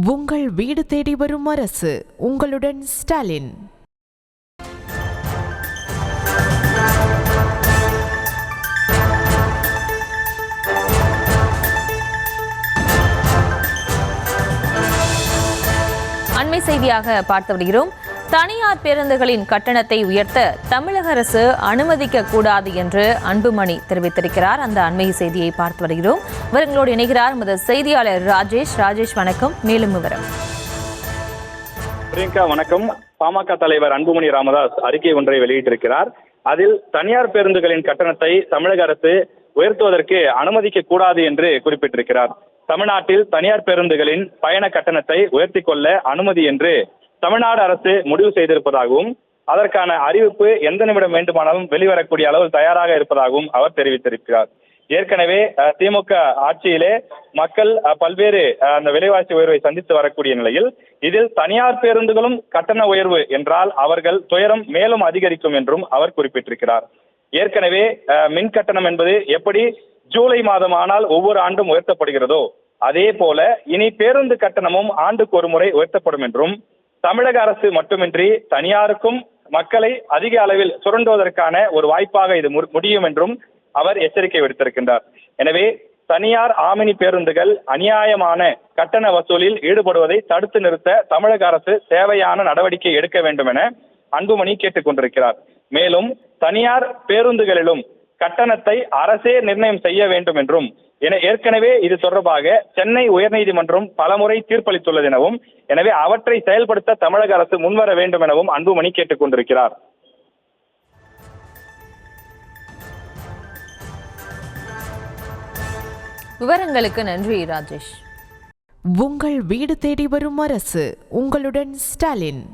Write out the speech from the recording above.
உங்கள் வீடு தேடி வரும் அரசு. உங்களுடன் ஸ்டாலின். அண்மை செய்தியாக பார்த்து வருகிறோம். தனியார் பேருந்துகளின் கட்டணத்தை உயர்த்த தமிழக அரசு அனுமதிக்க கூடாது என்று அன்புமணி தெரிவித்திருக்கிறார். அந்த அண்மை செய்தியை பார்த்து வருகிறோம். இவர்களோடு இணைகிறார் நமது செய்தியாளர் ராஜேஷ். வணக்கம். மேலும் விவரம். பிரியங்கா வணக்கம். பாமக தலைவர் அன்புமணி ராமதாஸ் அறிக்கை ஒன்றை வெளியிட்டிருக்கிறார். அதில் தனியார் பேருந்துகளின் கட்டணத்தை தமிழக அரசு உயர்த்துவதற்கு அனுமதிக்க கூடாது என்று குறிப்பிட்டிருக்கிறார். தமிழ்நாட்டில் தனியார் பேருந்துகளின் பயண கட்டணத்தை உயர்த்தி கொள்ள அனுமதி என்று தமிழ்நாடு அரசு முடிவு செய்திருப்பதாகவும் அதற்கான அறிவிப்பு எந்த நிமிடம் வேண்டுமானாலும் வெளிவரக்கூடிய அளவில் தயாராக இருப்பதாகவும் அவர் தெரிவித்திருக்கிறார். ஏற்கனவே திமுக ஆட்சியிலே மக்கள் பல்வேறு அந்த விலைவாசி உயர்வை சந்தித்து வரக்கூடிய நிலையில் இதில் தனியார் பேருந்துகளும் கட்டண உயர்வு என்றால் அவர்கள் துயரம் மேலும் அதிகரிக்கும் என்றும் அவர் குறிப்பிட்டிருக்கிறார். ஏற்கனவே மின் கட்டணம் என்பது எப்படி ஜூலை மாதம் ஆனால் ஒவ்வொரு ஆண்டும் உயர்த்தப்படுகிறதோ அதே போல இனி பேருந்து கட்டணமும் ஆண்டுக்கு ஒரு முறை உயர்த்தப்படும் என்றும் தமிழக அரசு மட்டுமின்றி தனியாருக்கும் மக்களை அதிக அளவில் சுரண்டுவதற்கான ஒரு வாய்ப்பாக இது முடியும் என்றும் அவர் எச்சரிக்கை விடுத்திருக்கின்றார். எனவே தனியார் ஆமினி பேருந்துகள் அநியாயமான கட்டண வசூலில் ஈடுபடுவதை தடுத்து நிறுத்த தமிழக அரசு தேவையான நடவடிக்கை எடுக்க வேண்டும் என அன்புமணி கேட்டுக் கொண்டிருக்கிறார். மேலும் தனியார் பேருந்துகளிலும் கட்டணத்தை அரசே நிர்ணயம் செய்ய வேண்டும் என்றும் ஏற்கனவே இது தொடர்பாக சென்னை உயர்நீதிமன்றம் பலமுறை தீர்ப்பளித்துள்ளது எனவும் எனவே அவற்றை செயல்படுத்த தமிழக அரசு முன்வர வேண்டும் எனவும் அன்புமணி கேட்டுக் கொண்டிருக்கிறார். விவரங்களுக்கு நன்றி ராஜேஷ். உங்கள் வீடு தேடி வரும் அரசு. உங்களுடன் ஸ்டாலின்.